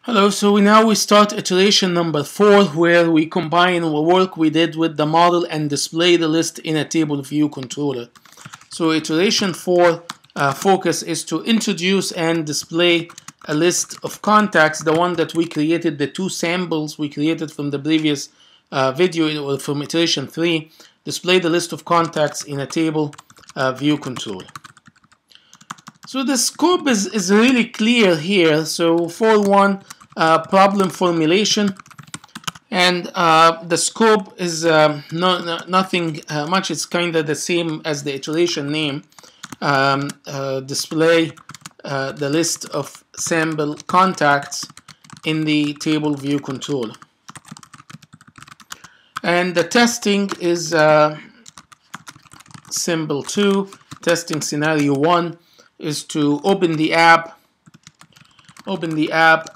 Hello, so now we start iteration number 4 where we combine the work we did with the model and display the list in a table view controller. So iteration 4 focus is to introduce and display a list of contacts, the one that we created, the two samples we created from the previous video or from iteration 3, display the list of contacts in a table view controller. So the scope is really clear here. So for one, problem formulation, and the scope is nothing much. It's kind of the same as the iteration name. Display the list of sample contacts in the table view controller. And the testing is symbol 2. Testing scenario 1 is to open the app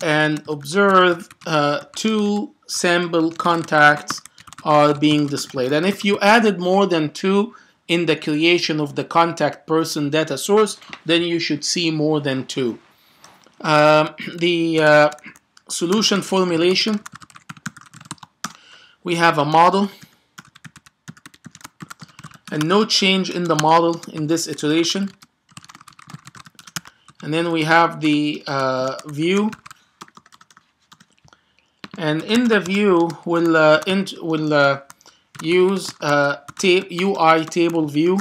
and observe two sample contacts are being displayed. And if you added more than 2 in the creation of the contact person data source, then you should see more than 2. The solution formulation, we have a model and no change in the model in this iteration. And then we have the view, and in the view we'll use UI Tableview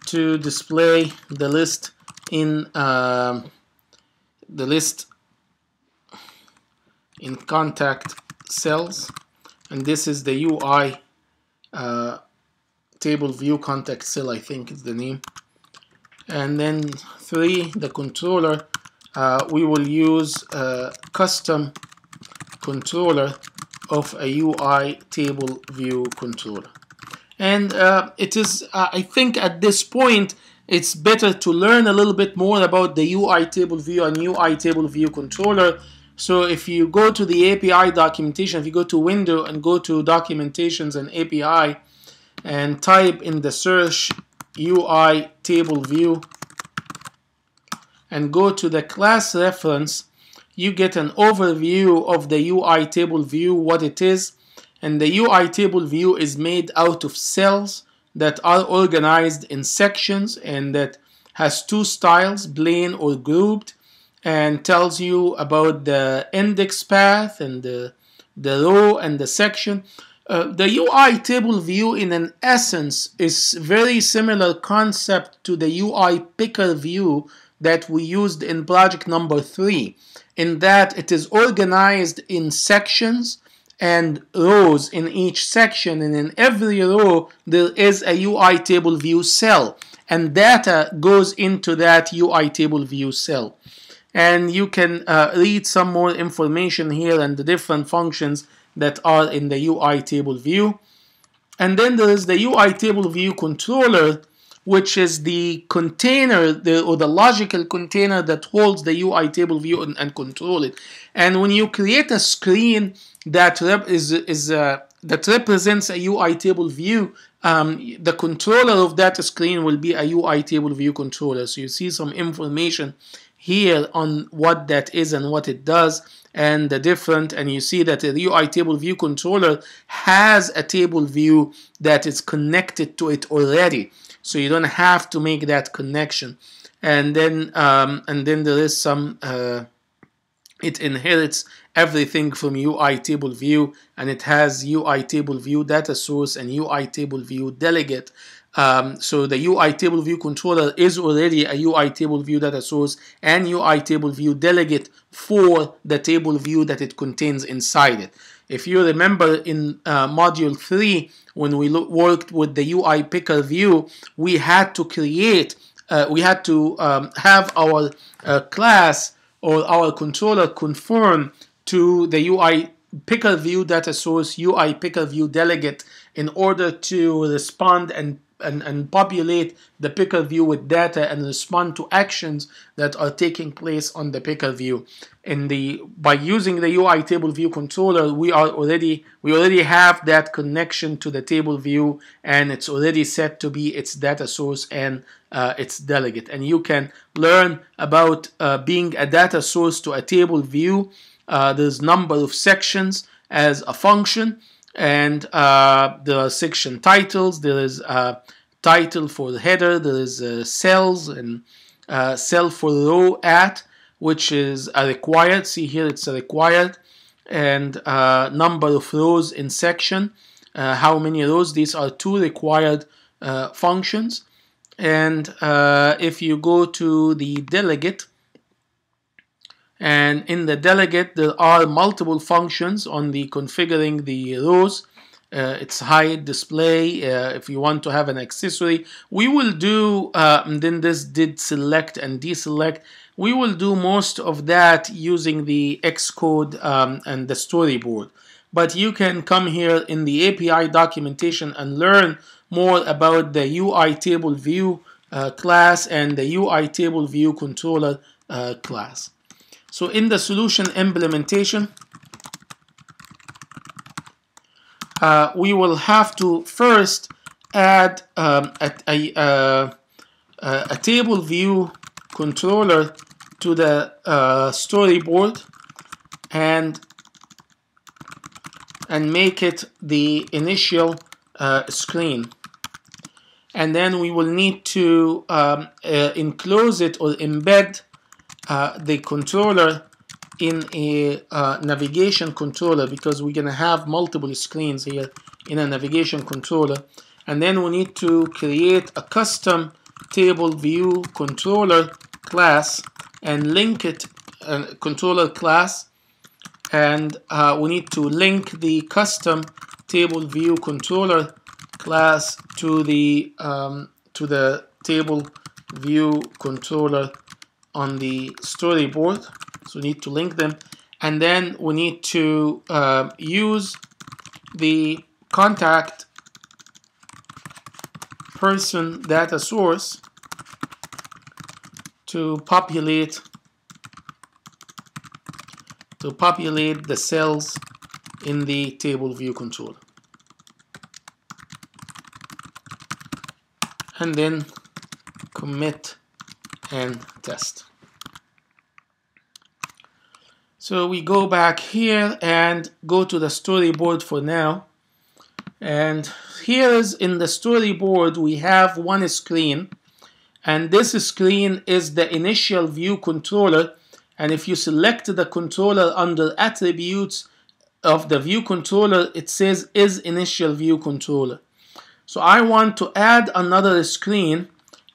to display the list in contact cells, and this is the UI Tableview contact cell, I think is the name. And then 3, the controller, we will use a custom controller of a UI Tableview controller. And it is, I think at this point, it's better to learn a little bit more about the UI Tableview and UI Tableview controller. So if you go to the API documentation, if you go to Window and go to Documentations and API and type in the search UI Tableview and go to the class reference, you get an overview of the UI Tableview, what it is. And the UI Tableview is made out of cells that are organized in sections, and that has 2 styles, plain or grouped, and tells you about the index path and the row and the section. The UI Tableview in an essence is very similar concept to the UI Picker view that we used in project number 3, in that it is organized in sections and rows in each section, and in every row there is a UI Tableview cell, and data goes into that UI Tableview cell. And you can read some more information here and the different functions that are in the UI Tableview. And then there is the UI Tableview controller, which is the container or the logical container that holds the UI Tableview and control it. And when you create a screen that represents a UI Tableview, the controller of that screen will be a UI Tableview controller. So you see some information here on what that is and what it does and the different, and you see that the UI Tableview controller has a table view that is connected to it already, so you don't have to make that connection. And then there is some it inherits everything from UI Tableview, and it has UI Tableview data source and UI Tableview delegate. So the UI Tableview controller is already a UI Tableview data source and UI Tableview delegate for the table view that it contains inside it. If you remember in module 3, when we worked with the UI Picker view, we had to create, have our class or our controller conform to the UI Picker view data source, UI Picker view delegate, in order to respond and and populate the picker view with data and respond to actions that are taking place on the picker view. By using the UI Tableview controller, we already have that connection to the table view, and it's already set to be its data source and its delegate. And you can learn about being a data source to a table view. There's number of sections as a function, and there are section titles. There is a title for the header. There is cells and cell for row at, which is a required. See here, it's a required, and number of rows in section. How many rows? These are two required functions. And if you go to the delegate, and in the delegate there are multiple functions on the configuring the rows. It's hide, display, if you want to have an accessory. We will do, and then this did select and deselect. We will do most of that using the Xcode and the storyboard. But you can come here in the API documentation and learn more about the UI Tableview class and the UI Tableview Controller class. So in the solution implementation, we will have to first add a table view controller to the storyboard and make it the initial screen. And then we will need to enclose it or embed the controller in a navigation controller, because we're going to have multiple screens here in a navigation controller. And then we need to create a custom table view controller class and link it, controller class, and we need to link the custom table view controller class to the table view controller on the storyboard. So we need to link them, and then we need to use the contact person data source to populate the cells in the table view controller, and then commit and test. So we go back here and go to the storyboard for now. And here is in the storyboard we have one screen, and this screen is the initial view controller. And if you select the controller under attributes of the view controller, it says is initial view controller. So I want to add another screen,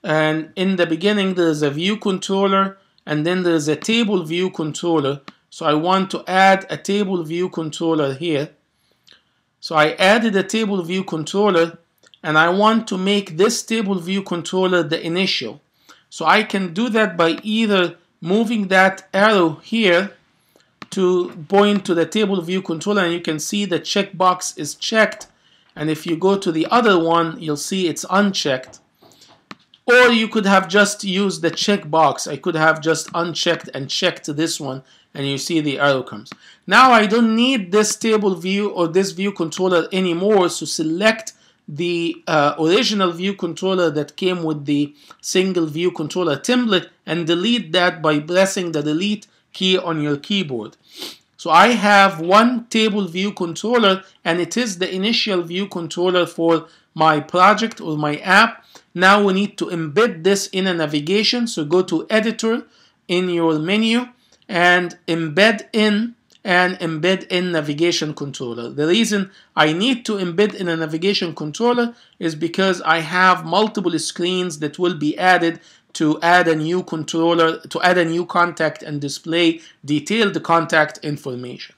and in the beginning there is a view controller, and then there is a table view controller. So I want to add a table view controller here. So I added a table view controller, and I want to make this table view controller the initial. So I can do that by either moving that arrow here to point to the table view controller, and you can see the checkbox is checked. And if you go to the other one, you'll see it's unchecked. Or you could have just used the checkbox. I could have just unchecked and checked this one, and you see the arrow comes. Now I don't need this table view or this view controller anymore, so select the original view controller that came with the single view controller template and delete that by pressing the delete key on your keyboard. So I have one table view controller, and it is the initial view controller for my project or my app. Now we need to embed this in a navigation. So go to editor in your menu and embed in navigation controller. The reason I need to embed in a navigation controller is because I have multiple screens that will be added to add a new controller, to add a new contact and display detailed contact information.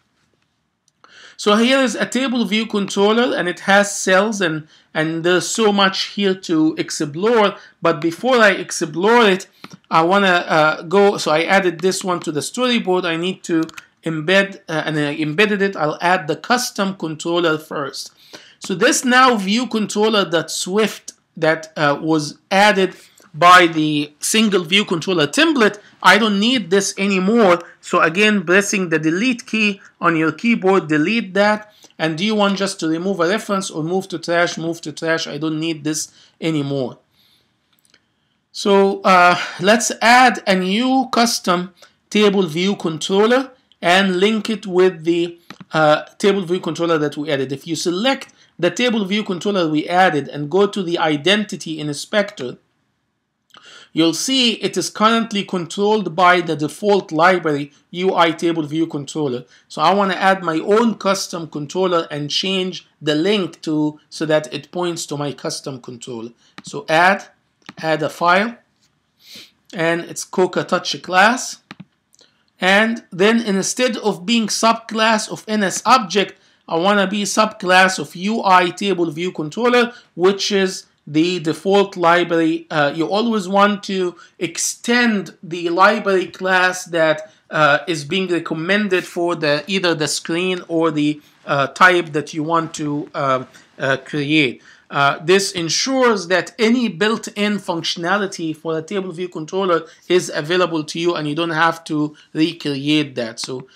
So here is a table view controller, and it has cells, and there's so much here to explore. But before I explore it, I want to go, so I added this one to the storyboard. I need to embed, and I embedded it. I'll add the custom controller first. So this now view controller.swift that was added by the single view controller template. I don't need this anymore. So again, pressing the delete key on your keyboard, delete that. And do you want just to remove a reference or move to trash? Move to trash. I don't need this anymore. So let's add a new custom table view controller and link it with the table view controller that we added. If you select the table view controller we added and go to the identity inspector, you'll see it is currently controlled by the default library UI Tableview Controller. So I want to add my own custom controller and change the link to so that it points to my custom controller. So add a file, and it's Coca Touch class. And then instead of being subclass of NS object, I want to be subclass of UI Tableview Controller, which is the default library. You always want to extend the library class that is being recommended for either the screen or the type that you want to create. This ensures that any built-in functionality for the table view controller is available to you and you don't have to recreate that. So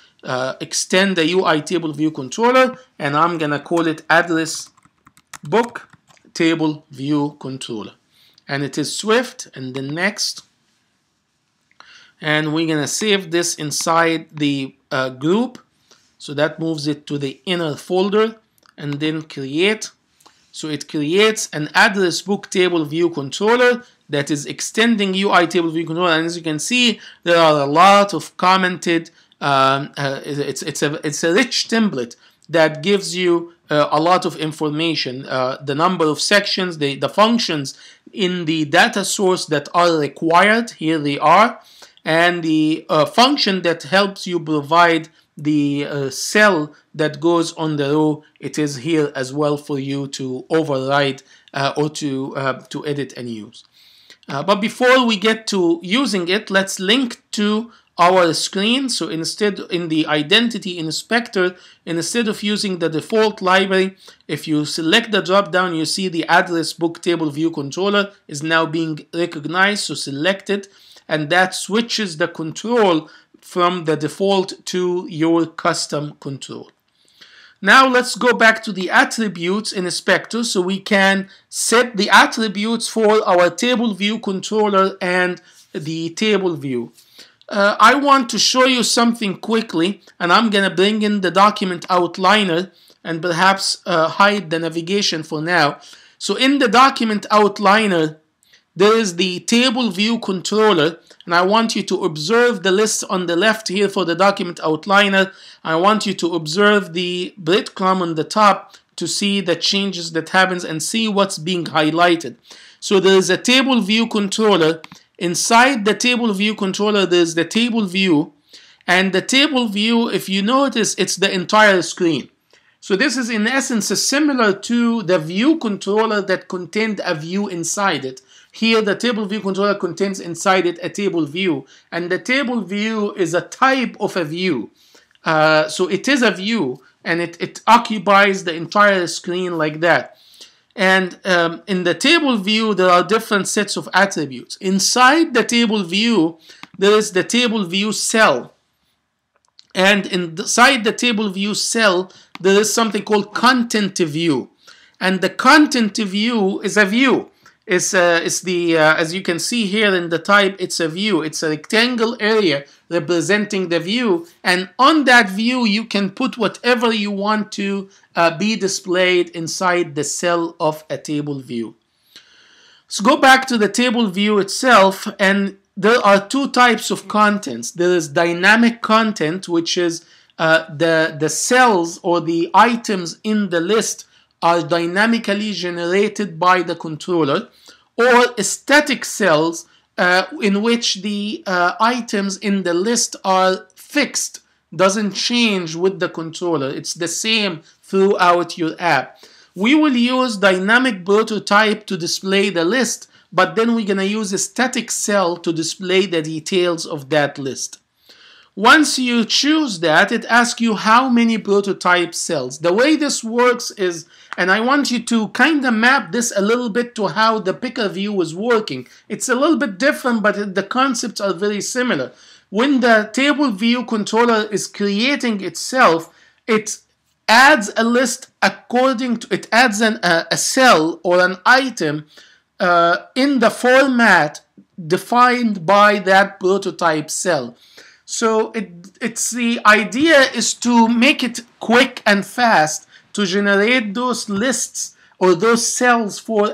extend the UI table view controller, and I'm gonna call it address book table view controller, and it is Swift. And then next, and we're gonna save this inside the group, so that moves it to the inner folder, and then create. So it creates an address book table view controller that is extending UI table view controller. And as you can see, there are a lot of commented. It's a rich template that gives you a lot of information. The number of sections, the functions in the data source that are required. Here they are, and the function that helps you provide the cell that goes on the row. It is here as well for you to override or to edit and use. But before we get to using it, let's link to our screen. So instead, in the identity inspector, instead of using the default library, if you select the drop down, you see the address book table view controller is now being recognized. So select it, and that switches the control from the default to your custom control. Now let's go back to the attributes inspector so we can set the attributes for our table view controller and the table view. I want to show you something quickly, and I'm going to bring in the document outliner and perhaps hide the navigation for now. So in the document outliner, there is the table view controller, and I want you to observe the list on the left here for the document outliner. I want you to observe the breadcrumb on the top to see the changes that happens and see what's being highlighted. So there is a table view controller. Inside the table view controller, there's the table view, and the table view, if you notice, it's the entire screen. So this is in essence similar to the view controller that contained a view inside it. Here, the table view controller contains inside it a table view, and the table view is a type of a view. So it is a view, and it occupies the entire screen like that. And in the table view, there are different sets of attributes. Inside the table view, there is the table view cell. And inside the table view cell, there is something called content view. And the content view is a view. It's as you can see here in the type, it's a view. It's a rectangle area representing the view, and on that view you can put whatever you want to be displayed inside the cell of a table view. Let's go back to the table view itself, and there are two types of contents. There is dynamic content, which is the cells or the items in the list are dynamically generated by the controller, or static cells in which the items in the list are fixed, doesn't change with the controller. It's the same throughout your app. We will use dynamic prototype to display the list, but then we're going to use a static cell to display the details of that list. Once you choose that, it asks you how many prototype cells. The way this works is And I want you to kind of map this a little bit to how the picker view is working. It's a little bit different, but the concepts are very similar. When the Tableview controller is creating itself, it adds a list according to, it adds a cell or an item in the format defined by that prototype cell. So it's the idea is to make it quick and fast to generate those lists or those cells for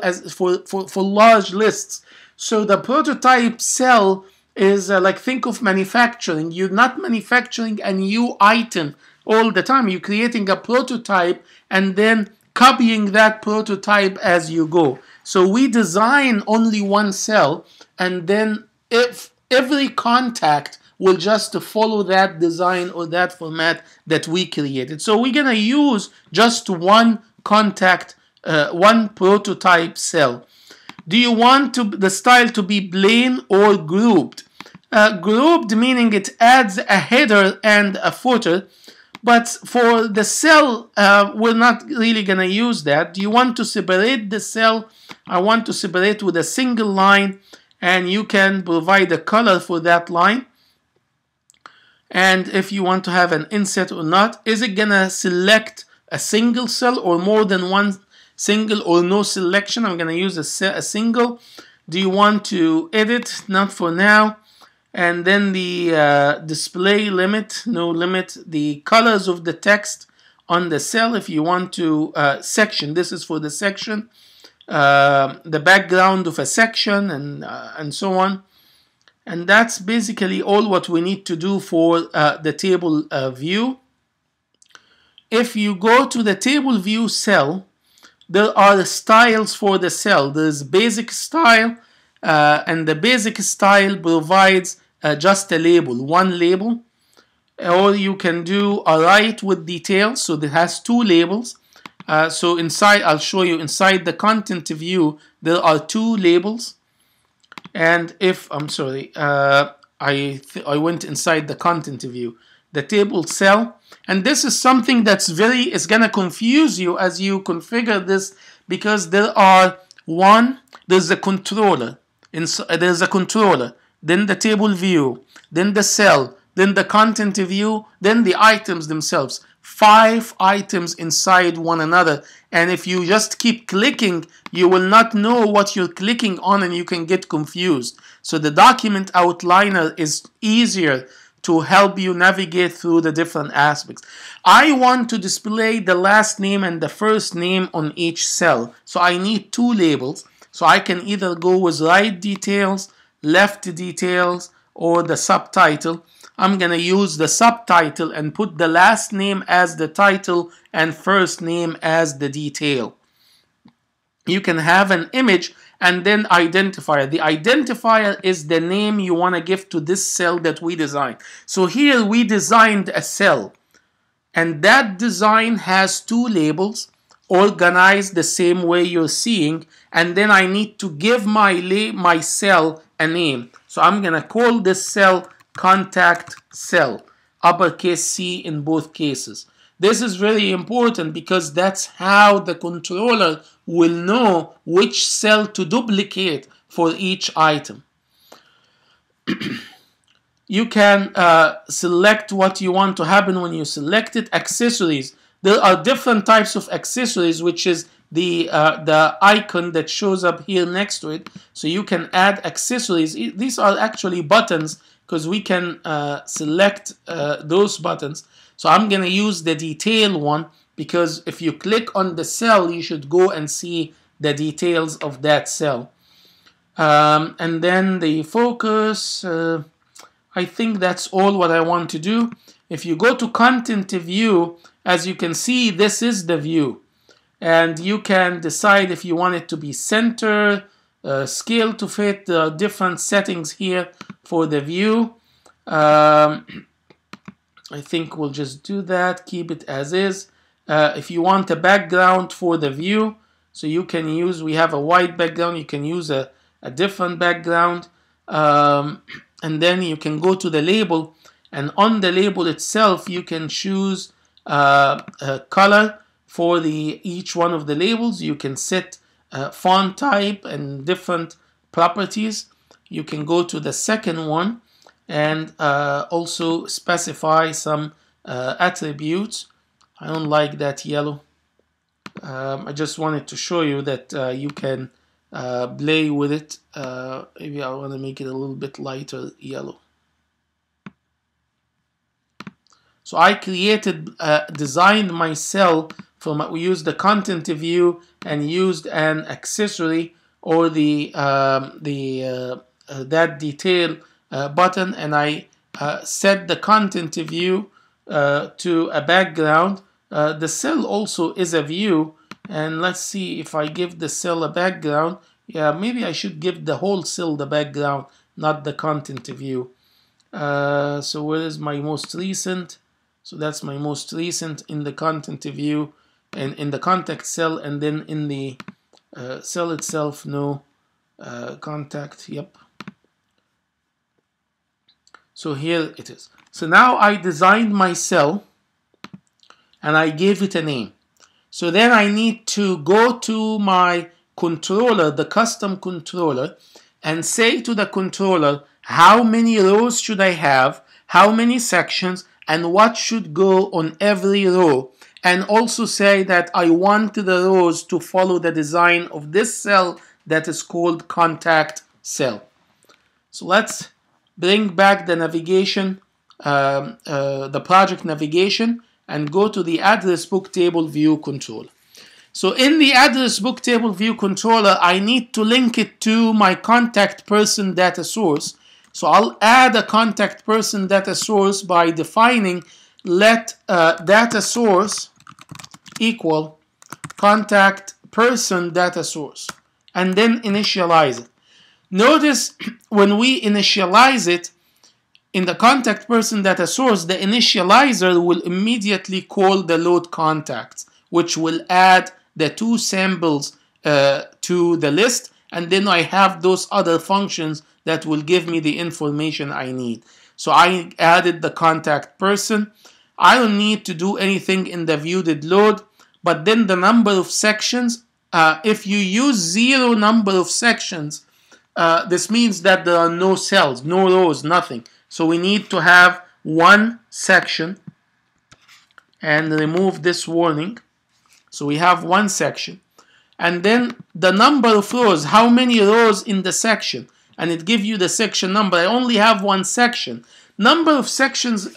large lists. So the prototype cell is like, think of manufacturing. You're not manufacturing a new item all the time. You're creating a prototype and then copying that prototype as you go. So we design only one cell, and then if every contact will just follow that design or that format that we created. So we're gonna use just one contact, one prototype cell. Do you want the style to be plain or grouped? Grouped meaning it adds a header and a footer, but for the cell, we're not really gonna use that. Do you want to separate the cell? I want to separate with a single line, and you can provide a color for that line. And if you want to have an inset or not, is it gonna select a single cell or more than one single, or no selection? I'm gonna use a single. Do you want to edit? Not for now. And then the display limit, no limit. The colors of the text on the cell, if you want to section, this is for the section. The background of a section, and so on. And that's basically all what we need to do for the table view. If you go to the table view cell, there are styles for the cell. There's basic style, and the basic style provides just a label, one label. Or you can do a write with details, so it has two labels. So inside, I'll show you inside the content view, there are two labels. And if, I'm sorry, I went inside the content view, the table cell, and this is something that's it's gonna confuse you as you configure this, because there's a controller, there's a controller, then the table view, then the cell, then the content view, then the items themselves. 5 items inside one another, and if you just keep clicking, you will not know what you're clicking on, and you can get confused. So the document outliner is easier to help you navigate through the different aspects. I want to display the last name and the first name on each cell, so I need 2 labels. So I can either go with right details, left details, or the subtitle. I'm going to use the subtitle and put the last name as the title and first name as the detail. You can have an image and then identifier. The identifier is the name you want to give to this cell that we designed. So here we designed a cell, and that design has 2 labels organized the same way you're seeing, and then I need to give my cell a name. So I'm going to call this cell contact cell, uppercase C in both cases. This is really important because that's how the controller will know which cell to duplicate for each item. You can select what you want to happen when you select it. Accessories. There are different types of accessories, which is the icon that shows up here next to it. So you can add accessories. These are actually buttons, because we can select those buttons. So I'm going to use the detail one, because if you click on the cell, you should go and see the details of that cell. And then the focus, I think that's all what I want to do. If you go to content view, as you can see, this is the view. And you can decide if you want it to be center, scale to fit. There are different settings here for the view. I think we'll just do that, keep it as is. If you want a background for the view, so you can use, we have a white background, you can use a different background. And then you can go to the label, and on the label itself you can choose a color. for each one of the labels. You can set font type and different properties. You can go to the second one and also specify some attributes. I don't like that yellow. I just wanted to show you that you can play with it. Maybe I want to make it a little bit lighter yellow. So I designed my cell from, we used the content view and used an accessory or that detail button, and I set the content view to a background. The cell also is a view, and let's see if I give the cell a background. Yeah, maybe I should give the whole cell the background, not the content view. So where is my most recent? So that's my most recent in the content view and in the contact cell, and then in the cell itself, no contact. Yep. So here it is. So now I designed my cell and I gave it a name. So then I need to go to my controller, the custom controller, and say to the controller, how many rows should I have, how many sections, and what should go on every row. And also say that I want the rows to follow the design of this cell that is called contact cell. So let's bring back the navigation, the project navigation, and go to the address book table view controller. So in the address book table view controller, I need to link it to my contact person data source. So I'll add a contact person data source by defining let data source equal contact person data source, and then initialize it. Notice when we initialize it in the contact person data source, the initializer will immediately call the load contacts, which will add the two samples to the list, and then I have those other functions that will give me the information I need. So I added the contact person. I don't need to do anything in the view did load, but then the number of sections, if you use 0 number of sections, this means that there are no cells, no rows, nothing. So we need to have one section and remove this warning. So we have one section. And then the number of rows, how many rows in the section? And it gives you the section number. I only have one section. Number of sections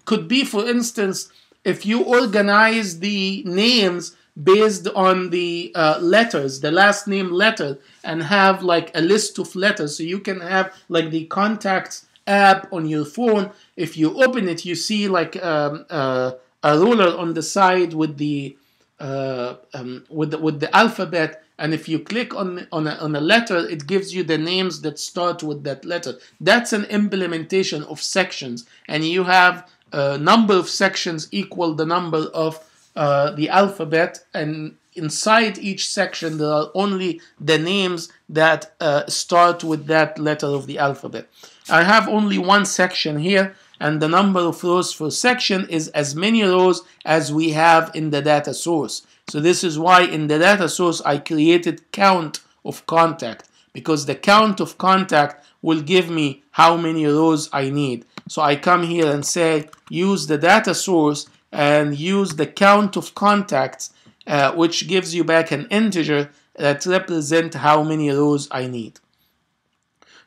could be, for instance, if you organize the names based on the letters, the last name letter, and have like a list of letters. So you can have like the contacts app on your phone. If you open it, you see like a ruler on the side with the alphabet, and if you click on a letter, it gives you the names that start with that letter. That's an implementation of sections, and you have number of sections equal the number of the alphabet, and inside each section there are only the names that start with that letter of the alphabet. I have only one section here, and the number of rows for section is as many rows as we have in the data source. So this is why in the data source I created count of contact, because the count of contact will give me how many rows I need. So I come here and say use the data source and use the count of contacts, which gives you back an integer that represents how many rows I need.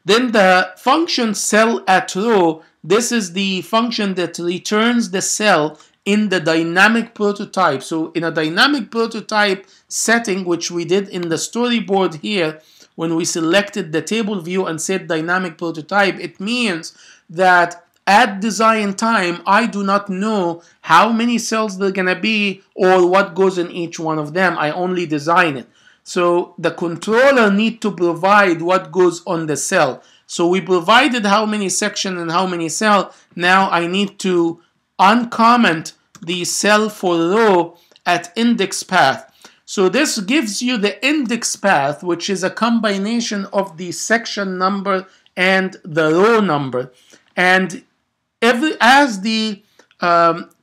Then the function cell at row, this is the function that returns the cell in the dynamic prototype. So in a dynamic prototype setting, which we did in the storyboard here, when we selected the table view and said dynamic prototype, it means that at design time, I do not know how many cells there are going to be or what goes in each one of them. I only design it. So the controller needs to provide what goes on the cell. So we provided how many sections and how many cells. Now I need to uncomment the cell for row at index path. So this gives you the index path, which is a combination of the section number and the row number. And as the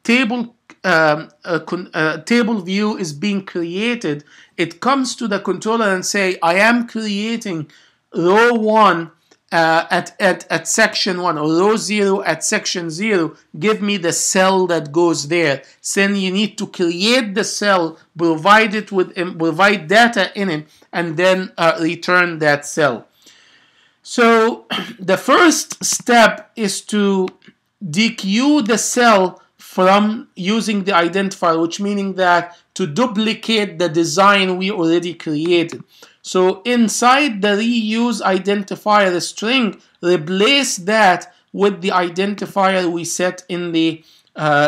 table a table view is being created, it comes to the controller and say, I am creating row 1 at section 1, or row 0 at section 0, give me the cell that goes there. Then you need to create the cell, provide data in it, and then return that cell. So the first step is to dequeue the cell from using the identifier, which meaning that to duplicate the design we already created. So inside the reuse identifier string, replace that with the identifier we set in the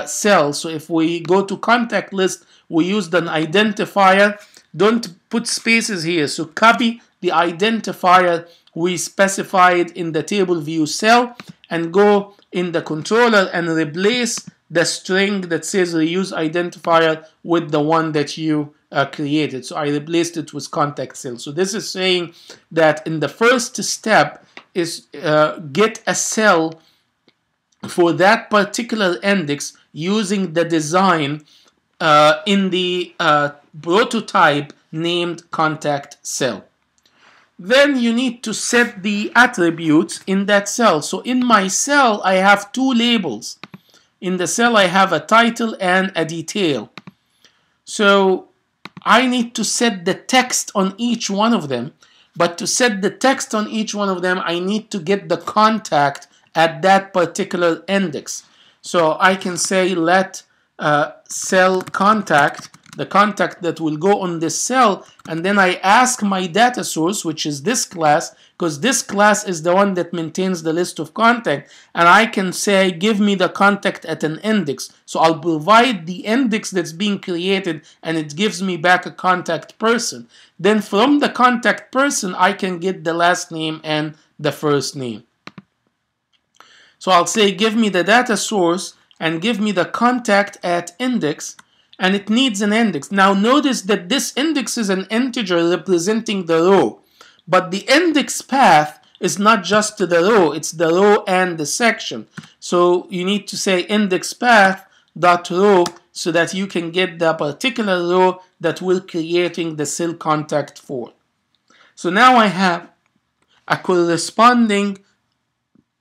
cell. So if we go to contact list, we used an identifier. Don't put spaces here. So copy the identifier we specified in the table view cell and go in the controller and replace the string that says reuse identifier with the one that you created. So I replaced it with contact cell. So this is saying that in the first step is get a cell for that particular index using the design in the prototype named contact cell. Then you need to set the attributes in that cell. So in my cell, I have two labels. In the cell, I have a title and a detail. So I need to set the text on each one of them. But to set the text on each one of them, I need to get the contact at that particular index. So I can say let cell contact, the contact that will go on this cell, and then I ask my data source, which is this class, because this class is the one that maintains the list of contact, and I can say give me the contact at an index. So I'll provide the index that's being created and it gives me back a contact person. Then from the contact person I can get the last name and the first name. So I'll say give me the data source and give me the contact at index, and it needs an index. Now notice that this index is an integer representing the row, but the index path is not just to the row, it's the row and the section. So you need to say index path dot row so that you can get the particular row that we're creating the cell contact for. So now I have a corresponding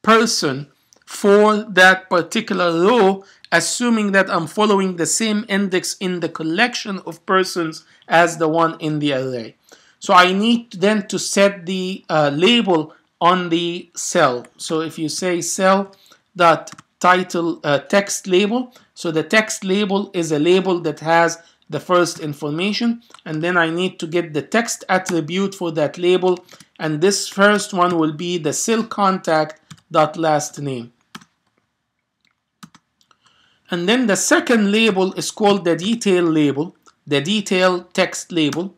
person for that particular row, assuming that I'm following the same index in the collection of persons as the one in the array. So I need then to set the label on the cell. So if you say cell dot title text label, so the text label is a label that has the first information, and then I need to get the text attribute for that label, and this first one will be the cell contact dot last name. And then the second label is called the detail label, the detail text label.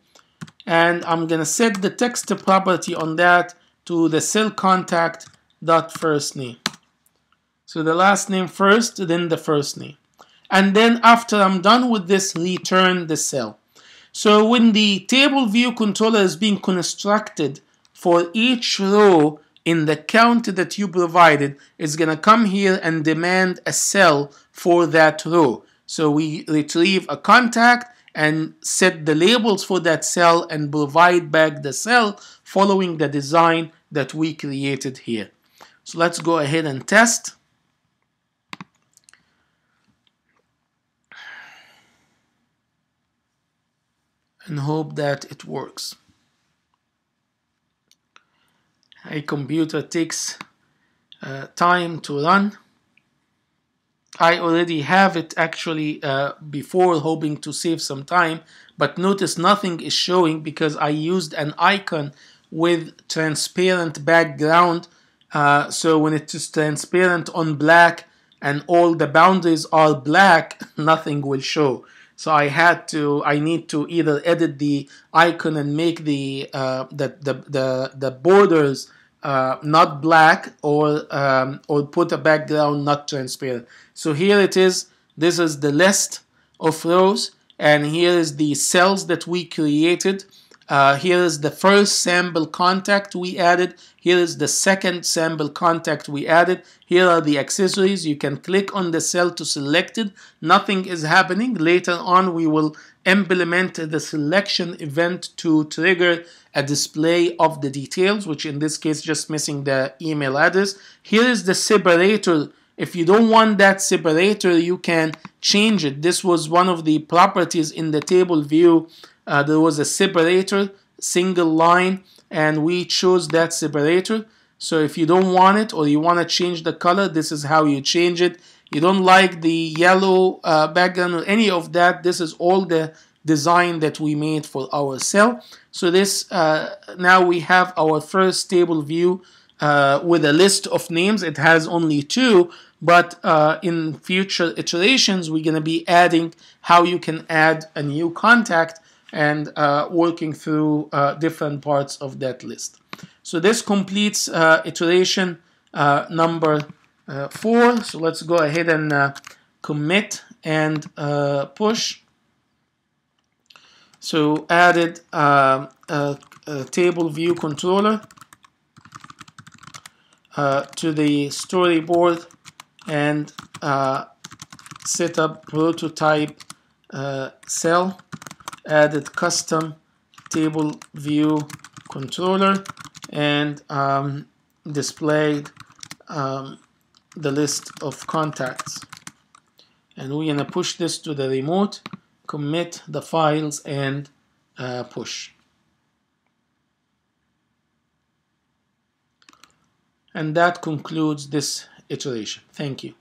And I'm going to set the text property on that to the cell contact dot first name. So the last name first, then the first name. And then after I'm done with this, return the cell. So when the table view controller is being constructed for each row in the count that you provided, it's going to come here and demand a cell for that row. So we retrieve a contact and set the labels for that cell and provide back the cell following the design that we created here. So let's go ahead and test. And hope that it works. A computer takes time to run. I already have it actually before, hoping to save some time, but notice nothing is showing because I used an icon with transparent background. So when it is transparent on black and all the boundaries are black, nothing will show. So I need to either edit the icon and make the borders not black, or put a background not transparent. So here it is. This is the list of rows, and here is the cells that we created Here is the first sample contact we added. Here is the second sample contact we added. Here are the accessories. You can click on the cell to select it. Nothing is happening. Later on, we will implement the selection event to trigger a display of the details, which in this case just missing the email address. Here is the separator. If you don't want that separator, you can change it. This was one of the properties in the table view. There was a separator, single line, and we chose that separator. So if you don't want it or you want to change the color, this is how you change it. You don't like the yellow background or any of that. This is all the design that we made for our cell. So this now we have our first table view with a list of names. It has only 2, but in future iterations, we're going to be adding how you can add a new contact and working through different parts of that list. So this completes iteration number 4. So let's go ahead and commit and push. So added a Tableview Controller to the storyboard and set up prototype cell. Added custom Tableview Controller and displayed the list of contacts. And we're going to push this to the remote, commit the files, and push. And that concludes this iteration. Thank you.